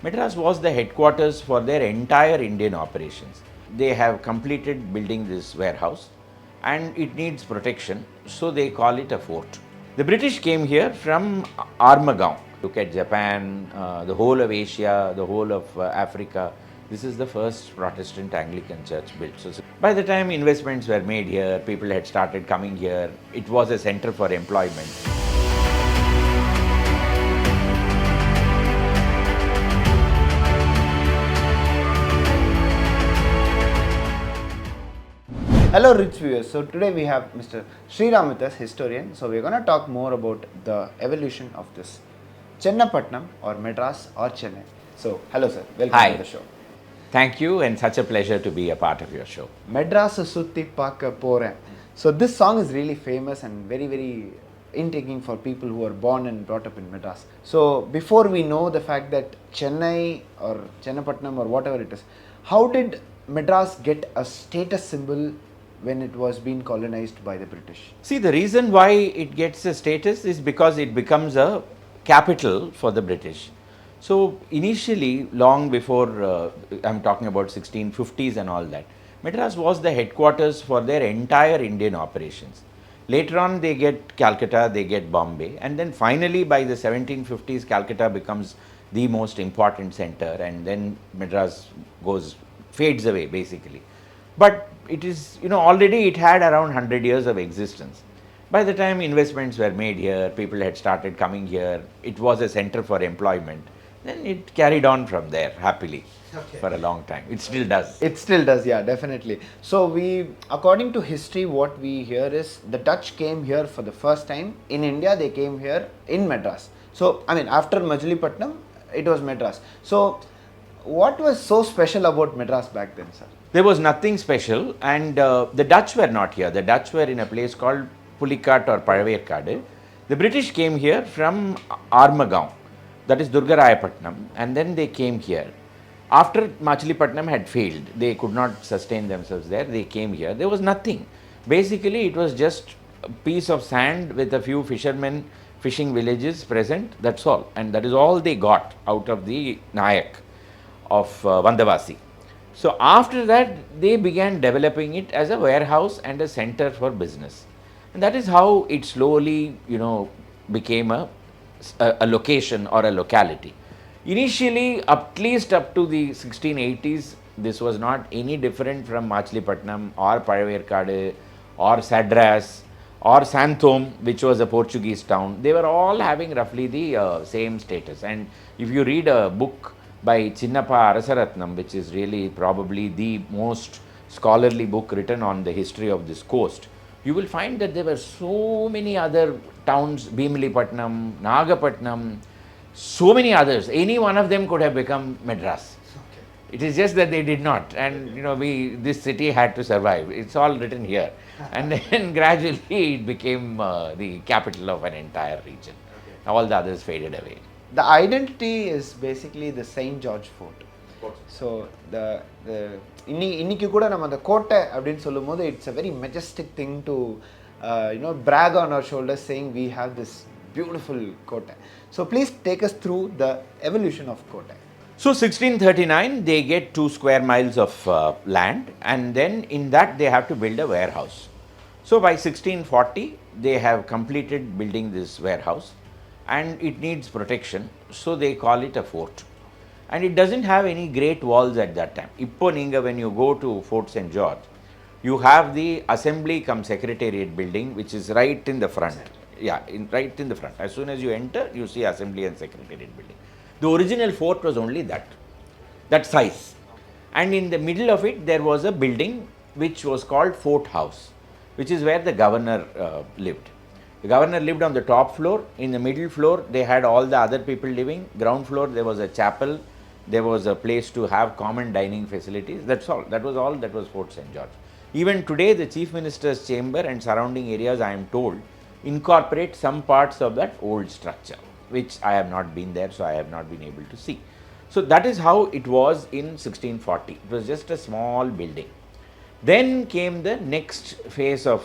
Madras was the headquarters for their entire Indian operations. They have completed building this warehouse and it needs protection, so they call it a fort. The British came here from Armagaon. Look at Japan, the whole of Asia, the whole of Africa. This is the first Protestant Anglican church built. So by the time investments were made here, people had started coming here. It was a center for employment. Hello Ritz viewers, so today we have Mr. Sriram with us, historian. So we are going to talk more about the evolution of this Chennapatnam or Madras or Chennai. So hello sir, welcome Hi. to the show. Thank you, and such a pleasure to be a part of your show. Madras Sutti Paaka Poren. So this song is really famous and very intriguing for people who are born and brought up in Madras. So before we know the fact that Chennai or Chennapatnam or whatever it is, how did Madras get a status symbol when it was being colonized by the British? See, the reason why it gets a status is because it becomes a capital for the British. So initially, long before, I'm talking about 1650s and all that, Madras was the headquarters for their entire Indian operations. Later on, they get Calcutta, they get Bombay, and then finally by the 1750s, Calcutta becomes the most important center, and then Madras fades away basically. But it is, already it had around 100 years of existence. By the time investments were made here, people had started coming here, it was a center for employment, then it carried on from there happily for a long time. It still does. It still does, yeah, definitely. So according to history, what we hear is the Dutch came here for the first time in India. They came here in Madras. So, after Majulipatnam, it was Madras. So, what was so special about Madras back then, sir? There was nothing special, and the Dutch were not here. The Dutch were in a place called Pulikat or Palaverkadu. The British came here from Armagaon, that is Durgarayapatnam, and then they came here. After Machilipatnam had failed, they could not sustain themselves there, they came here. There was nothing. Basically, it was just a piece of sand with a few fishermen, fishing villages present, that's all. And that is all they got out of the Nayak of Vandavasi. So after that, they began developing it as a warehouse and a center for business. And that is how it slowly, became a location or a locality. Initially, at least up to the 1680s, this was not any different from Machilipatnam or Palaverkadu or Sadras or Santhome, which was a Portuguese town. They were all having roughly the same status. And if you read a book by Chinnappa Arasaratnam, which is really probably the most scholarly book written on the history of this coast, you will find that there were so many other towns, Bhimalipatnam, Nagapatnam, so many others. Any one of them could have become Madras. Okay. It is just that they did not, and this city had to survive. It's all written here, and then gradually it became the capital of an entire region. Okay. All the others faded away. The identity is basically the St. George Fort. So இன்னைக்கு கூட நம்ம அந்த கோட்டை அப்படின்னு சொல்லும்போது it's a very majestic thing to brag on our shoulders saying we have this beautiful கோட்டை. So please take us through the evolution of கோட்டை. So 1639 they get 2 square miles of land, and then in that they have to build a warehouse. So by 1640 they have completed building this warehouse, and it needs protection, so they call it a fort. And it doesn't have any great walls at that time. Ippo ninga, when you go to Fort St. George, you have the assembly cum secretariat building, which is right in the front. Yeah, right in the front. As soon as you enter, you see assembly and secretariat building. The original fort was only that size. And in the middle of it, there was a building which was called Fort House, which is where the governor lived. The governor lived on the top floor. In the middle floor, they had all the other people living. Ground floor, there was a chapel. There was a place to have common dining facilities. That's all. That was Fort St. George. Even today, the Chief Minister's chamber and surrounding areas, I am told, incorporate some parts of that old structure, which I have not been there, so I have not been able to see. So that is how it was in 1640. It was just a small building. Then came the next phase of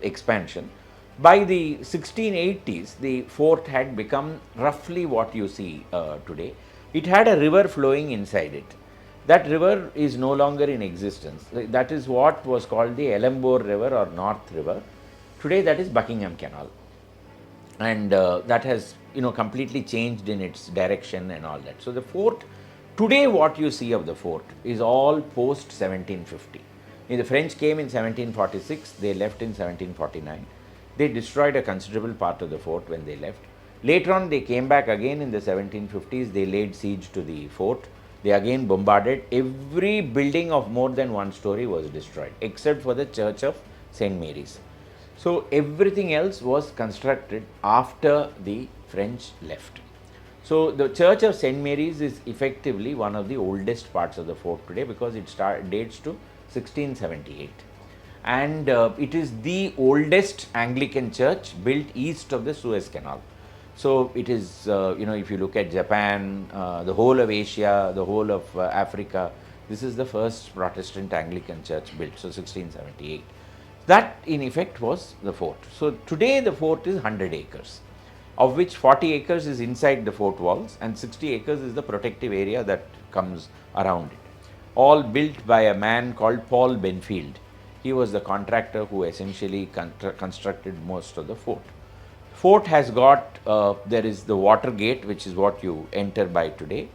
expansion. By the 1680s, the fort had become roughly what you see today. it had a river flowing inside it. That river is no longer in existence. That is what was called the Elembore River or North River. Today that is Buckingham Canal, and that has completely changed in its direction and all that. So the fort today, what you see of the fort is all post 1750. The French came in 1746, they left in 1749. They destroyed a considerable part of the fort when they left. Later on they came back again in the 1750s, they laid siege to the fort. They again bombarded. Every building of more than one story was destroyed except for the Church of St. Mary's. So everything else was constructed after the French left. So the Church of St. Mary's is effectively one of the oldest parts of the fort today because it dates to 1678. And it is the oldest Anglican church built east of the Suez Canal. So it is, if you look at Japan, the whole of Asia, the whole of Africa, this is the first Protestant Anglican church built, so 1678. That in effect was the fort. So today the fort is 100 acres, of which 40 acres is inside the fort walls and 60 acres is the protective area that comes around it. All built by a man called Paul Benfield. He was the contractor who essentially constructed most of the fort. Fort has got, there is the water gate, which is what you enter by today.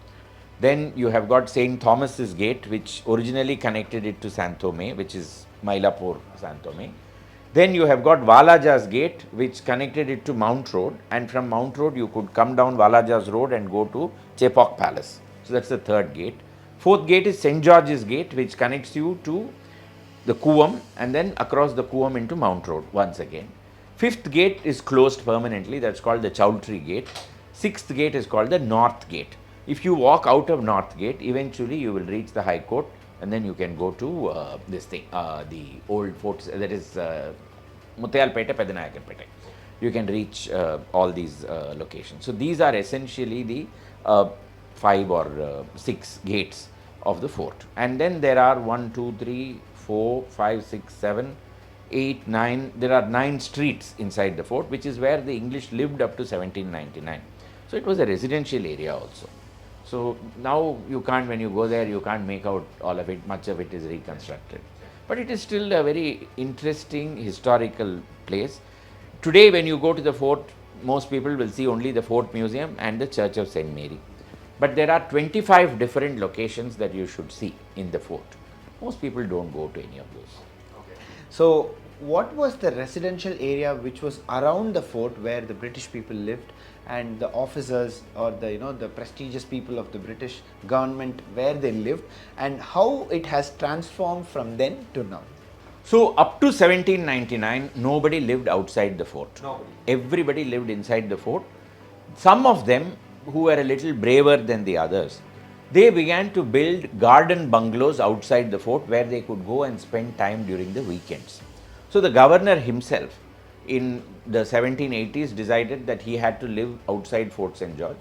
Then you have got St. Thomas's Gate, which originally connected it to San Thome, which is Mylapore, San Thome. Then you have got Valaja's Gate, which connected it to Mount Road, and from Mount Road you could come down Valaja's Road and go to Chepauk Palace. So that's the third gate. Fourth gate is St. George's Gate, which connects you to the Kuam and then across the Kuam into Mount Road once again. Fifth gate is closed permanently, that's called the Chowdhury Gate. Sixth gate is called the North Gate. If you walk out of North Gate, eventually you will reach the High Court and then you can go to the old forts, that is Muttayalpete, Pedanayakapete. You can reach all these locations. So these are essentially the 5 or 6 gates of the fort. And then there are 1, 2, 3, 4, 5, 6, 7, 8, 9, there are 9 streets inside the fort, which is where the English lived up to 1799. So it was a residential area also. So now you can't, when you go there, you can't make out all of it, much of it is reconstructed. But it is still a very interesting historical place. Today when you go to the fort, most people will see only the Fort Museum and the Church of St. Mary. But there are 25 different locations that you should see in the fort. Most people don't go to any of those. Okay. So what was the residential area which was around the fort where the British people lived and the officers or the prestigious people of the British government where they lived, and how it has transformed from then to now? So up to 1799, nobody lived outside the fort. Nobody. Everybody lived inside the fort. Some of them who were a little braver than the others, they began to build garden bungalows outside the fort where they could go and spend time during the weekends. So the governor himself in the 1780s decided that he had to live outside Fort St. George.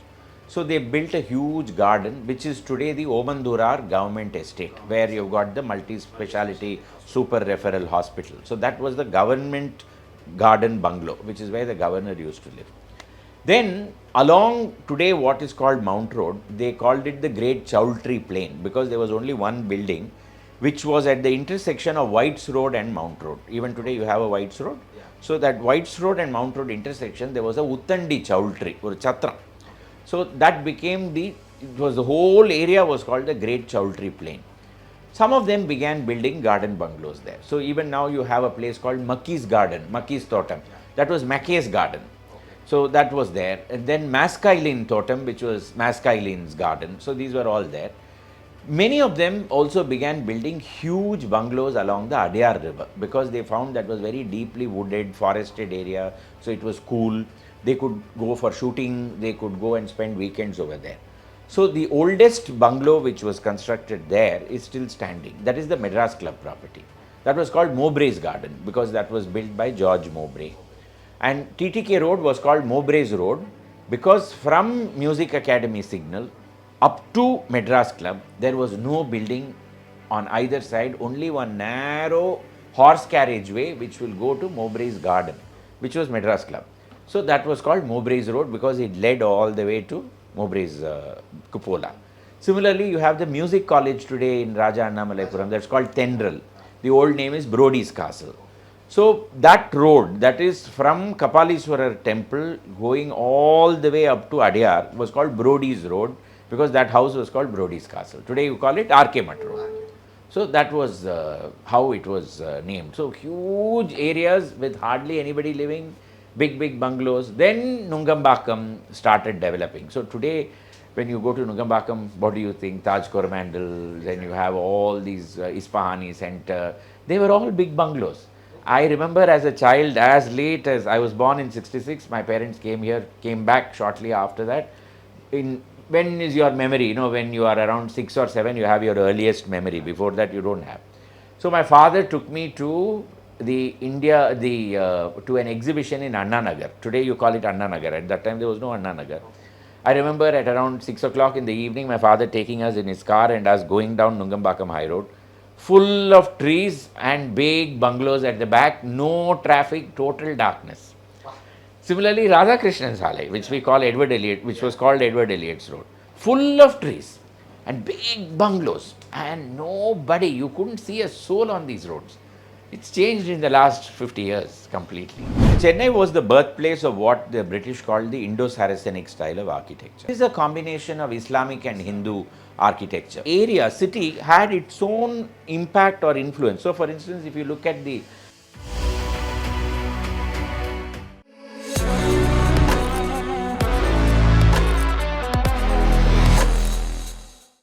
So they built a huge garden, which is today the Omandurar government estate, where you've got the multi-speciality super referral hospital. So that was the government garden bungalow, which is where the governor used to live. Then along today what is called Mount Road, they called it the Great Chowdhury Plain because there was only one building which was at the intersection of White's Road and Mount Road. Even today you have a White's Road. Yeah. So that White's Road and Mount Road intersection, there was a Uttandi Chowdhury or Chatra. So that became the whole area was called the Great Chowdhury Plain. Some of them began building garden bungalows there. So even now you have a place called Mackey's Garden, Mackey's Totem. That was Mackay's Garden. So that was there. And then Maskailin Totem, which was Maskailin's garden. So these were all there. Many of them also began building huge bungalows along the Adyar River because they found that was very deeply wooded, forested area. So it was cool. They could go for shooting. They could go and spend weekends over there. So the oldest bungalow which was constructed there is still standing. That is the Madras Club property. That was called Mowbray's Garden because that was built by George Mowbray. And TTK Road was called Mowbray's Road because from Music Academy Signal up to Madras Club, there was no building on either side, only one narrow horse carriageway which will go to Mowbray's Garden, which was Madras Club. So that was called Mowbray's Road because it led all the way to Mowbray's cupola. Similarly, you have the music college today in Raja Annamalapuram that's called Tendril. The old name is Brodie's Castle. So that road that is from Kapalishwarar temple going all the way up to Adyar was called Brodie's Road because that house was called Brodie's Castle. Today you call it R.K. Mutt Road. So that was how it was named. So huge areas with hardly anybody living, big bungalows. Then Nungambakkam started developing. So today when you go to Nungambakkam, what do you think? Taj Coromandel, then you have all these Ispahani Center. They were all big bungalows. I remember as a child, as late as I was born in 66, my parents came here, came back shortly after that. When is your memory? When you are around 6 or 7, you have your earliest memory. Before that, you don't have. So my father took me to to an exhibition in Anna Nagar. Today you call it Anna Nagar. At that time there was no Anna Nagar. I remember at around 6 o'clock in the evening, my father taking us in his car and us going down Nungambakkam High Road, full of trees and big bungalows at the back, no traffic, total darkness. Similarly, Radhakrishnan's Hale, which we call Edward Elliot, which was called Edward Elliot's Road, full of trees and big bungalows and nobody, you couldn't see a soul on these roads. It's changed in the last 50 years completely. Chennai was the birthplace of what the British called the Indo-Saracenic style of architecture. It is a combination of Islamic and Hindu architecture. City had its own impact or influence. So for instance, if you look at the